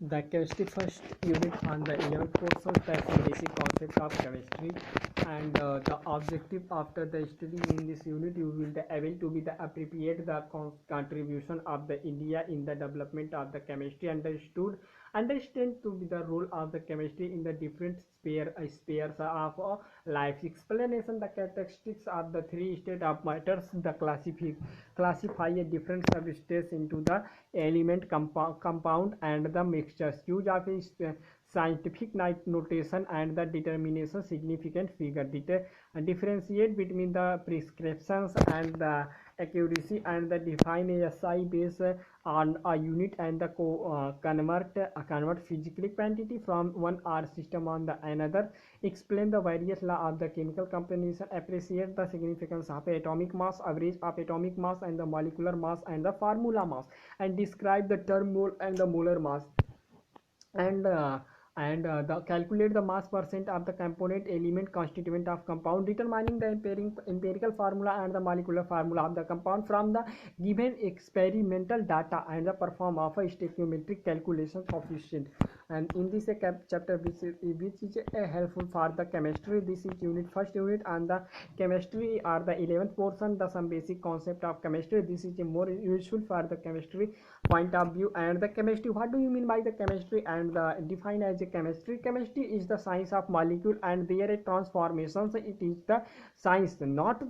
The chemistry first unit on the 11th course of the some basic concept of chemistry, and the objective after the study in this unit you will be able to be the appropriate the contribution of the India in the development of the chemistry, understand to be the role of the chemistry in the different spheres of life, explanation the characteristics of the three state of matters, the classify a different substates into the element, compound and the mixtures, use of scientific notation and the determination significant figure, differentiate between the prescriptions and the accuracy, and the define a SI based on a unit, and the convert physically quantity from one R system on the another, explain the various law of the chemical composition, appreciate the significance of atomic mass, average of atomic mass and the molecular mass and the formula mass, and describe the term mole and the molar mass, and the calculate the mass percent of the component element constituent of compound, determining the empirical formula and the molecular formula of the compound from the given experimental data, and the perform of a stoichiometric calculation sufficient. And in this chapter which is helpful for the chemistry, this is unit first unit, and the chemistry are the 11th portion, the some basic concept of chemistry. This is more useful for the chemistry point of view. And the chemistry, what do you mean by the chemistry, and the define as a chemistry is the science of molecule and their transformations. It is the science not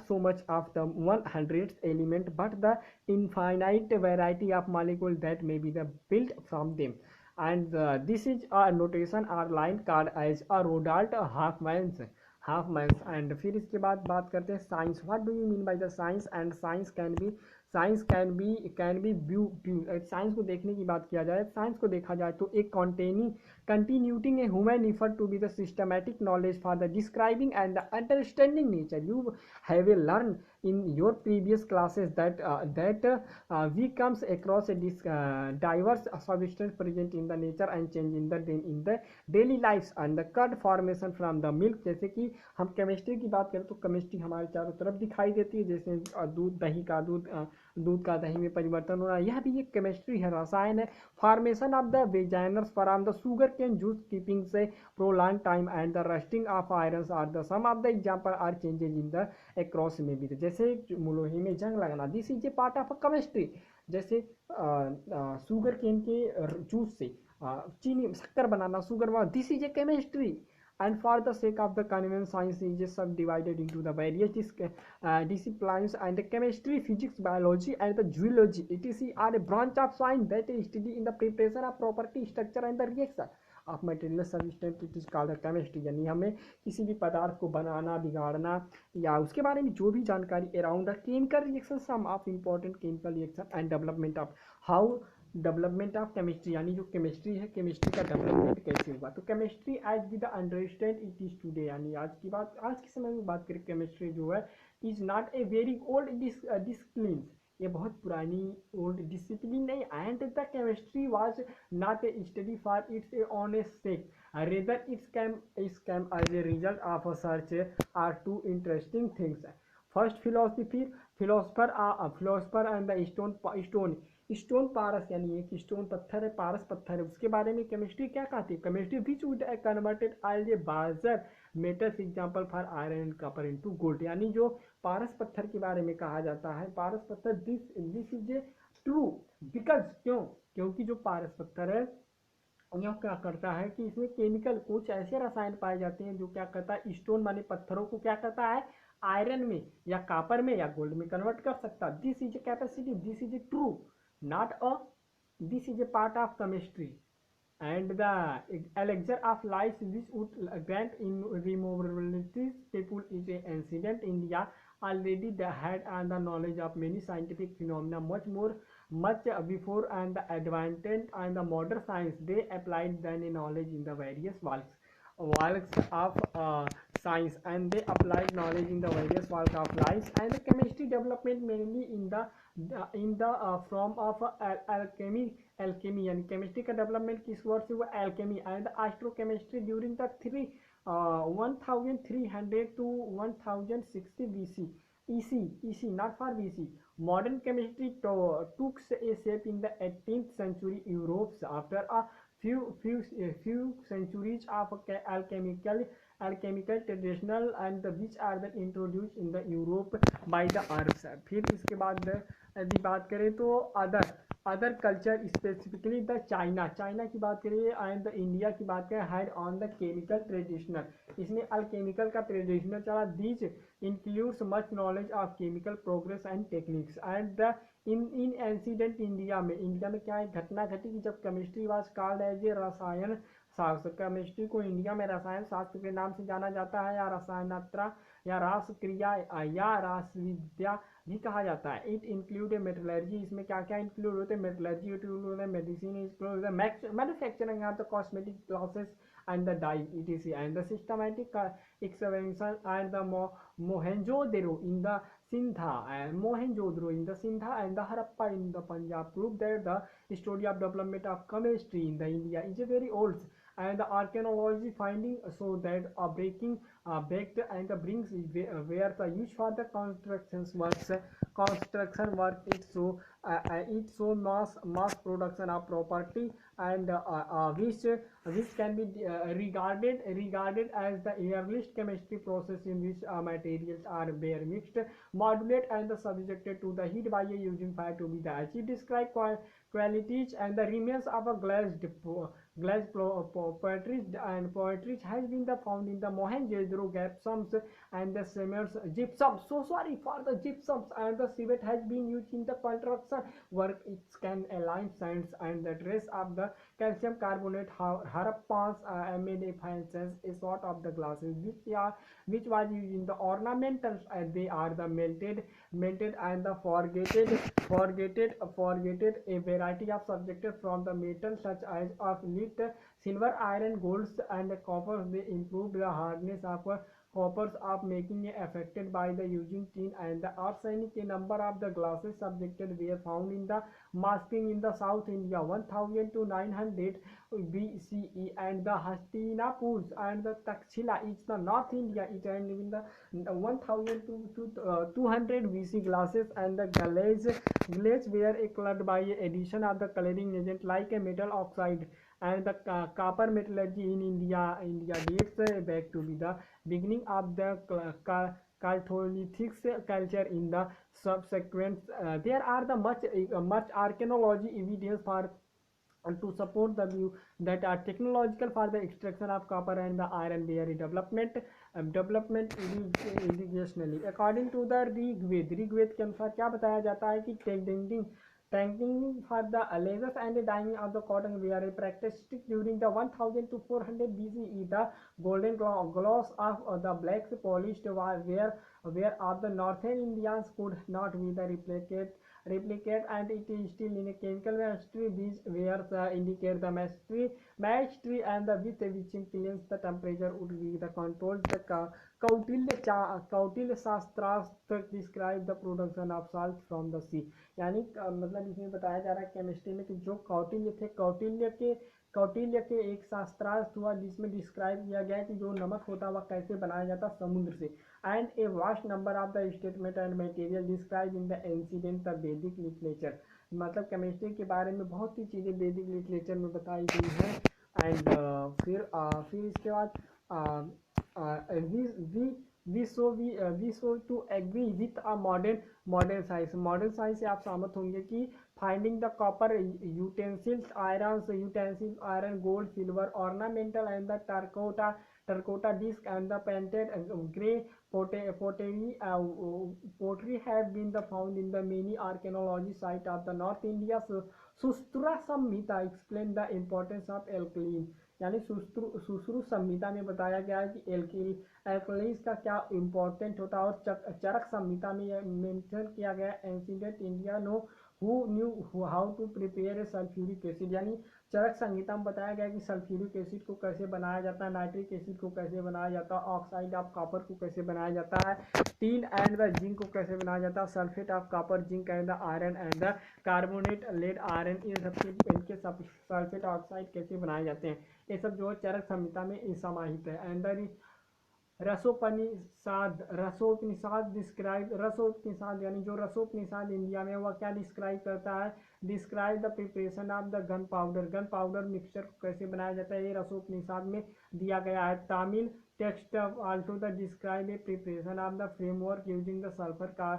so much of the 100th element, but the infinite variety of molecule that may be the built from them. And this is a notation or line called as a Rodalt half miles and फिर इसके बाद बात करते हैं science, what do you mean by the science, and science can be view science को देखने की बात किया जाए, साइंस को देखा जाए तो एक continuing a human effort to be the systematic knowledge for the describing and the understanding nature, you have a learn in your previous classes that we comes across a diverse substance present in the nature and change in the daily lives and the curd formation from the milk। जैसे कि हम chemistry की बात करें तो chemistry हमारे चारों तरफ दिखाई देती है, जैसे दूध का दही में परिवर्तन होना, यह भी एक केमिस्ट्री है, रसायन है। Formation of the vinegars from the sugar cane juice keeping से prolong time and the rusting of iron are the some of the example are changes in the across में भी, जैसे लोहे में जंग लगना, this is a part of a chemistry. जैसे sugar cane के जूस से चीनी शक्कर बनाना, शुगर बनाना, this is a chemistry. And for the sake of the convenience, science is subdivided into the various disciplines, and the chemistry, physics, biology and the zoology etc are a branch of science that is study in the preparation of property, structure and the reaction of material substance, it is called the chemistry। यानी हमें किसी भी पदार्थ को बनाना, बिगाड़ना या उसके बारे में जो भी जानकारी around the chemical reaction, some of important chemical reaction and development of how development of chemistry, यानी जो केमिस्ट्री है, केमिस्ट्री का डेवलपमेंट कैसे हुआ। तो chemistry as we the understand it is today, यानी आज के समय में बात करें, केमिस्ट्री जो है is not a very old discipline, ये बहुत पुरानी ओल्ड डिसिप्लिन नहीं। And the chemistry was not a study for its a honest sake, rather it's came as a result of a search are to interesting things. First philosopher and the stone पारस, यानी एक stone पत्थर है, पारस पत्थर है, उसके बारे में केमिस्ट्री क्या कहती है, chemistry which would converted as a baser metals example for iron and copper into gold, यानी जो पारस पत्थर के बारे में कहा जाता है, पारस पत्थर this is A true, because क्योंकि जो पारस पत्थर है यह क्या करता है कि इसमें केमिकल कुछ ऐसे रसायन पाए जाते हैं जो क्या करता है, स्टोन माने पत्थरों को क्या करता है, आयरन में या कॉपर में या गोल्ड में कन्वर्ट कर सकता है। This is a capacity, this is A true, not a this is a part of chemistry। And the elixir of life which would grant immovability people is a ancient India already they had and the knowledge of many scientific phenomena much before and the advanced and the modern science they applied then knowledge in the various walks of science, and they applied knowledge in the various walks of life, and the chemistry development mainly in the form of alchemy यानी chemistry का development किस word से हुआ, alchemy, and एस्ट्रोकेमिस्ट्री during the 1300 to 1060 BC EC not for BC Modern chemistry took a shape in the 18th century Europe after a few centuries of alchemical traditional and which are the introduced in the Europe by the Arabs. फिर इसके बाद यदि बात करें तो other culture specifically the China की बात करें एंड द इंडिया की बात करें had on the chemical traditional, इसमें अल्केमिकल का ट्रेडिशनल चला। These includes much knowledge of chemical progress and techniques and the in ancient India में क्या एक घटना घटी कि जब chemistry was called as a rasayan shastra, chemistry को इंडिया में रसायन शास्त्र के नाम से जाना जाता है या रसायनत्र या रास क्रिया या रास विद्या भी कहा जाता है। इट इंक्लूड मेटलर्जी, इसमें क्या क्या इंक्लूड होते हैं, मेटलर्जी इंक्लूड होता है, मेडिसिन इंक्लूड होता है, manufacturing of the cosmetic glasses and the dye etc and the systematic excavation and the Mohenjo-daro in the Sindha and the Harappa in the Punjab prove that the story of development of chemistry in the India is a very old, and the archaeology finding so that a breaking baked and the brings where the use for the construction work it so mass production of property and which can be regarded as the earliest chemistry process in which materials are bare mixed, modulate and subjected to the heat by using fire to be the achieve describe qualities and the remains of a glazed poetry has been found in the Mohenjo-daro gypsums and the cements gypsum. So sorry for the gypsums and the civet has been used in the construction work. It can align signs and the trace of the calcium carbonate. Harappan's made a fences a sort of the glasses which was used in the ornamentals. They are the melted and the forgetted a variety of subjects from the metal such as of lead, silver, iron, golds and copper. They improve the hardness of coppers of making it affected by the using tin and the arsenic. A number of the glasses subjected were found in the masking in the South India 1000 to 900 BCE and the Hastinapurs and the Takshila is the North India it and in the 1000 to 200 BC glasses and the glaze were colored by addition of the coloring agent like a metal oxide and the copper metallurgy in India dates back to the beginning of the Chalcolithic culture. In the subsequent there are the much archaeology evidence for to support the view that are technological for the extraction of copper and the iron their development irrigationally. According to the Rigveda के अनुसार क्या बताया जाता है कि tanking for the lasers and the dyeing of the cotton were a practiced during the 1000 to 400 BCE. The golden gloss of the blacks polished where of the northern Indians could not be the replicate and it is still in a chemical mastery. These wares indicate the mastery and the with which cleans the temperature would be the controlled. The Kautilya शास्त्रास्त्र describe the production of salt from the sea, यानी मतलब इसमें बताया जा रहा है chemistry में कि जो कौटिल्य थे कौटिल्य के एक शास्त्रार्थ हुआ जिसमें डिस्क्राइब किया गया है कि जो नमक होता है वह कैसे बनाया जाता समुद्र से। And a vast number of the statement and material describe in the ancient the Vedic literature, मतलब केमिस्ट्री के बारे में बहुत सी चीज़ें वैदिक लिटरेचर में बताई गई हैं। एंड फिर इसके बाद we so to agree with a modern science से आप सहमत होंगे कि finding the copper utensils iron gold silver ornamental and the terracotta disc and the painted grey pottery have been found in the many archaeology site of the North India. So Sustra Samhita explain the importance of alkaline, यानी सुश्रु संहिता में बताया गया है कि एल्कलीस का क्या important होता है। और चरक संहिता में यह मेंशन किया गया ancient India know who knew how to prepare sulphuric acid, यानी चरक संहिता में बताया गया कि सल्फ्यूरिक एसिड को कैसे बनाया जाता है, नाइट्रिक एसिड को कैसे बनाया जाता है, ऑक्साइड ऑफ कॉपर को कैसे बनाया जाता है, टीन एंड द जिंक को कैसे बनाया जाता है, sulphate of copper zinc and the iron and the carbonate lead iron इन सबके इनके सल्फेट ऑक्साइड कैसे बनाए जाते हैं। ये सब जो है चरक संहिता में समाहित है। एंड रसोपनिषद डिस्क्राइब रसोपनिषद यानी जो रसोपनिषद इंडिया में, वह क्या डिस्क्राइब करता है? Describe the preparation of the gun powder mixture को कैसे बनाया जाता है, ये रसोपनिषद में दिया गया है। Tamil texts also the describe a preparation of the framework using the sulphur का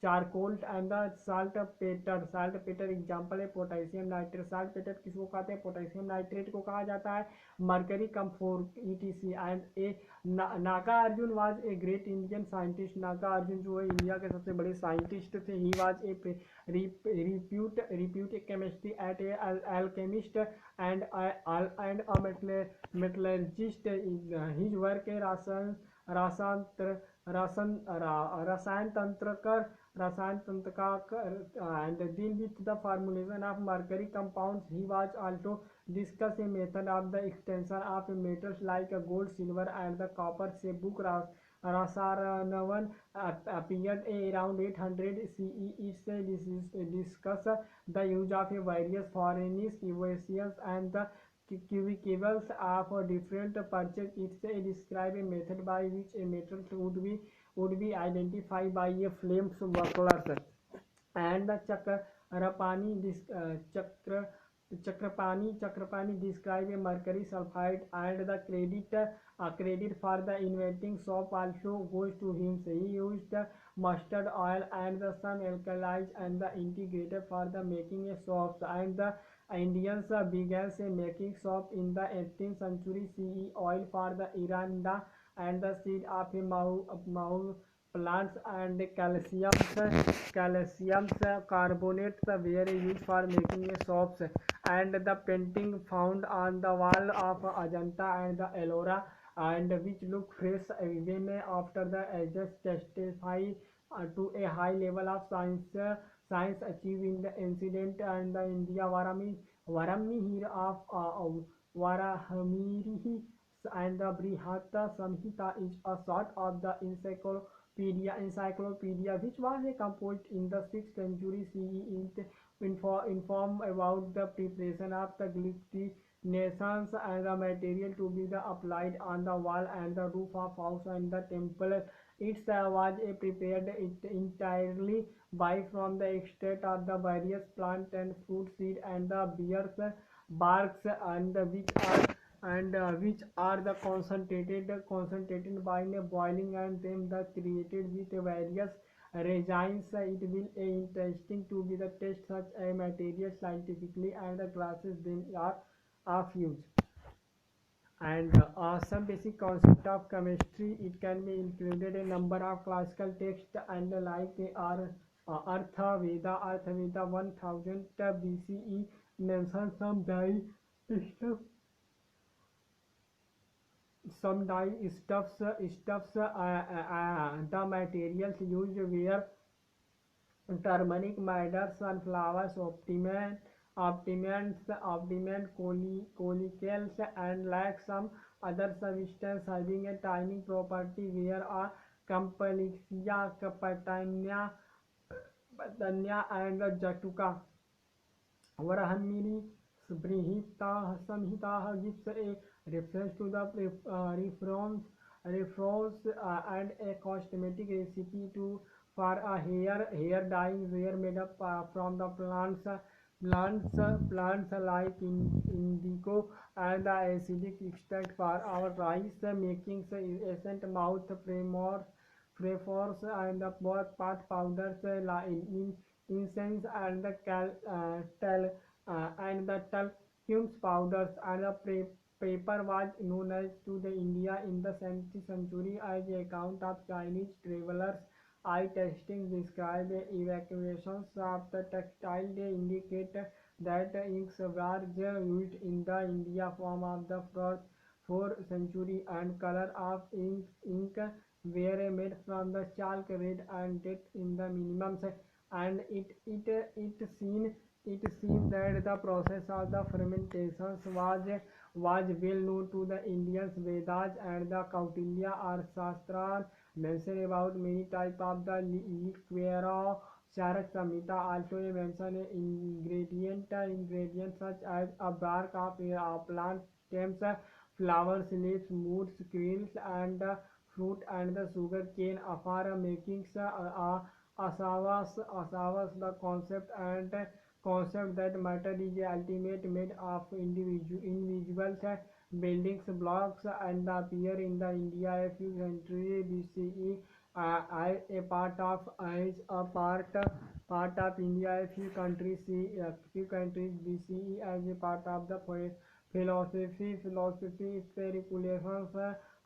charcoal and the saltpetre example है पोटेशियम नाइट्रेट। साल्ट पेटर किसको कहते हैं? पोटेशियम नाइट्रेट को कहा जाता है। Mercury camphor ETC and a Nagarjuna was a great Indian scientist. Nagarjuna जो है इंडिया के सबसे बड़े साइंटिस्ट थे। He was a repute chemistry at a alchemist and a metallurgist. His work ए रसायन तंत्र कर and deal with the formulation of mercury compounds. He was also discuss a method of the extension of metals like gold, silver and the copper. से book Rasaranavan appeared around 800 CE. It discuss the use of various foreign equations and the cubicles of different purchase. It describe a method by which a metal would be identified by a flame buckler. And the Chakrapani describe a mercury sulfide, and the credit for the inventing soap also goes to him. So he used the mustard oil and the some alkalis and the integrated for the making a soap. And the Indians began making soap in the 18th century CE. Oil for the Iranda and the seed of a mau plants and calcium carbonates were used for making a soaps. And the painting found on the wall of Ajanta and the Ellora, and which look fresh even after the ages, testify to a high level of science achieved in the incident. And the India Varamihir of Varahamirihi and the Brihata Samhita is a sort of the encyclopedia which was composed in the 6th century CE. It inform about the preparation of the nations and the material to be the applied on the wall and the roof of house and the temple. It was prepared entirely by from the extract of the various plant and fruit seed and the beers barks, and which are the concentrated by boiling and then the created with various resins. It will interesting to be the test such a material scientifically and the classes then are of use. And some basic concept of chemistry, it can be included a number of classical texts and like are Artha Veda 1000 BCE mentions some dye stuffs. The materials used were turmeric, madder, sunflower, optimant, collicales, and like some other substance having a timing property where a Campylexia, Patania, and Jatuca. Varahamiri Samhita gives a reference to the reforms and a cosmetic recipe to for a hair dyeing were made up from the plants like indigo and the acidic extract for our rice making essent mouth frameworks and the pot powders in incense and the talcum powders. And the paper was known as to the India in the 17th century as a account of Chinese travelers. Eye testing describe evacuations of the textile. They indicate that inks were used in the India form of the 4th century, and color of ink were made from the chalk red and date in the minimum. And it seems that the process of the fermentation was well known to the Indians. Vedas and the Kautilya or Shastras mention about many types of the liquor. Charak Samhita also mention ingredients such as a bark of a plant, stems, flowers, leaves, moods, quills, and fruit and the sugar cane for making asavas the concept that matter is the ultimate made of individuals buildings blocks and appear in the India a few centuries BCE as a part of India a few countries BCE as a part of the philosophy speculations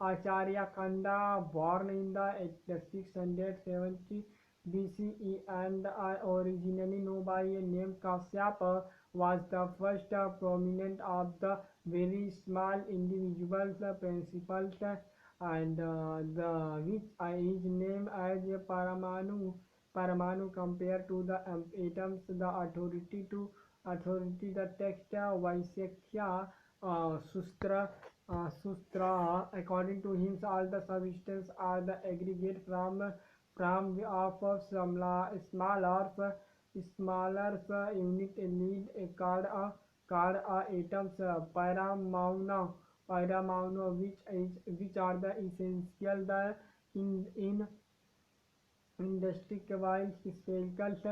Acharya Kanda born in the 670 BCE and originally known by a name Kasyapa was the first prominent of the very small individuals principles and the which is named as a Paramanu compared to the atoms the authority the text Vaishakya Sustra according to him all the substances are the aggregate from of smaller unit lead a called atoms paramount which are the essential the in indestructible spheicals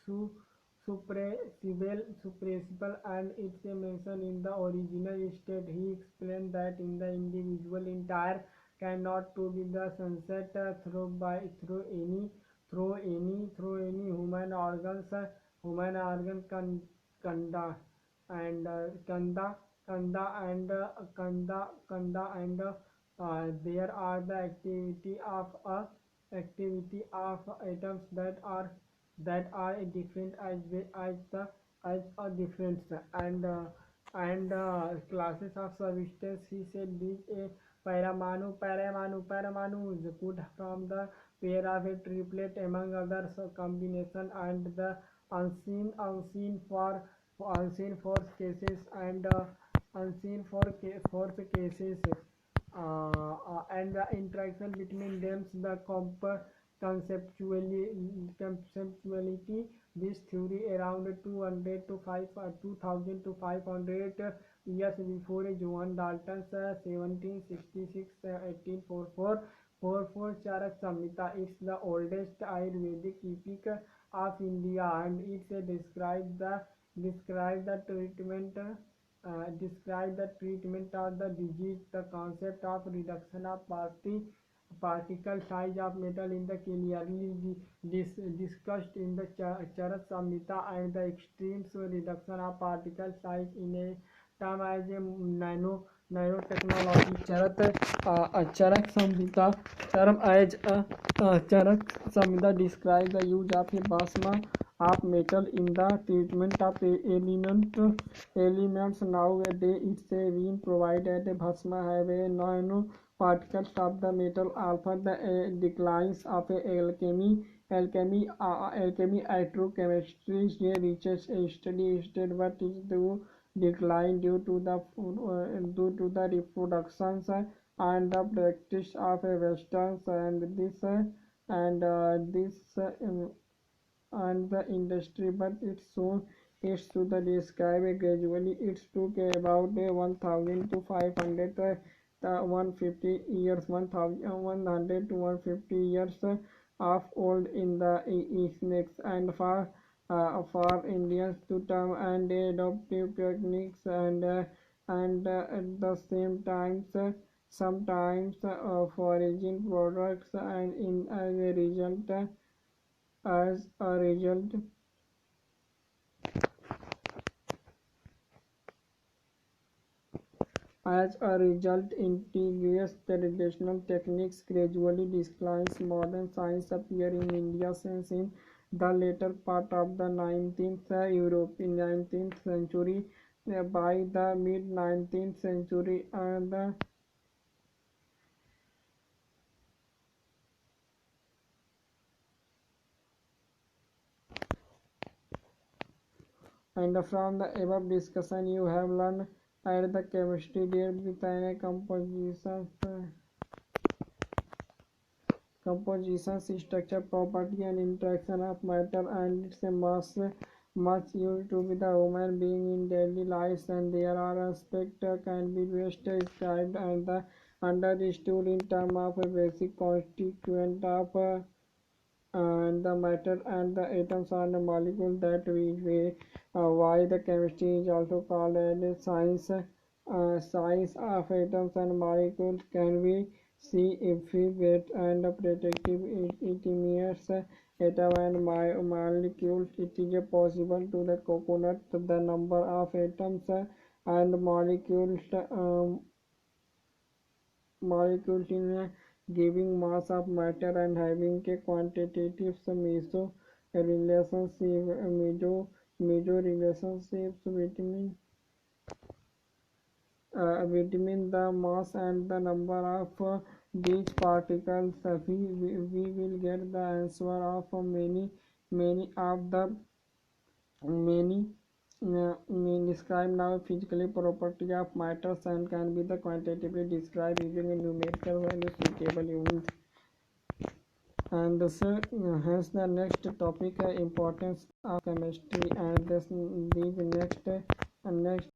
su- suppressible and it's a mention in the original state. He explained that in the individual entire cannot to be the sunset through any human organ kanda and kanda and there are the activity of atoms that are different as the as a difference and classes of substance he said these a paramanu is put from the pair of a triplet among others combination and the unseen for cases and for cases and the interaction between them the conceptuality this theory around 200 to 5 2000 to 500 years before John Dalton's 1766 1844 Charak Samhita. It's the oldest Ayurvedic epic of India and it's describe the treatment describe the treatment of the disease, the concept of reduction of particle size of metal in the clearly discussed in the Charak Samhita and the extreme reduction of particle size in a term as a nanotechnology. Charak Samhita term as Charak Samhita describes the use of a plasma of metal in the treatment of elements nowadays it's been provided Bhasma have a nano particles of the metal alpha the declines of alchemy electrochemistry reaches a steady state but is the decline due to the reproductions and the practice of westerns and this and the industry but it's to the describe gradually it took about 1000 to 500 150 years 1100 to 150 years of old in the snakes and for Indians to term and adoptive techniques and at the same times sometimes foraging products and in as a result integrates traditional techniques gradually declines. Modern science appeared in India since in the later part of the 19th European 19th century. By the mid 19th century, and from the above discussion, you have learned at the chemistry dealt with an composition, structure, property, and interaction of matter, and it's a much used to be the human being in daily lives, and there are aspects can be best described and the understood in terms of a basic constituent of the matter and the atoms are the molecules that we why the chemistry is also called a science of atoms and molecules. Can we see if we wet and protective it means atom and molecules? It is possible to the coconut the number of atoms and molecules in a giving mass of matter and having a quantitative meso relationship meso relationships between the mass and the number of these particles. We will get the answer of many of the many may describe now physically property of matters and can be the quantitatively described using a numerical value suitable units. And so hence the next topic importance of chemistry and this these next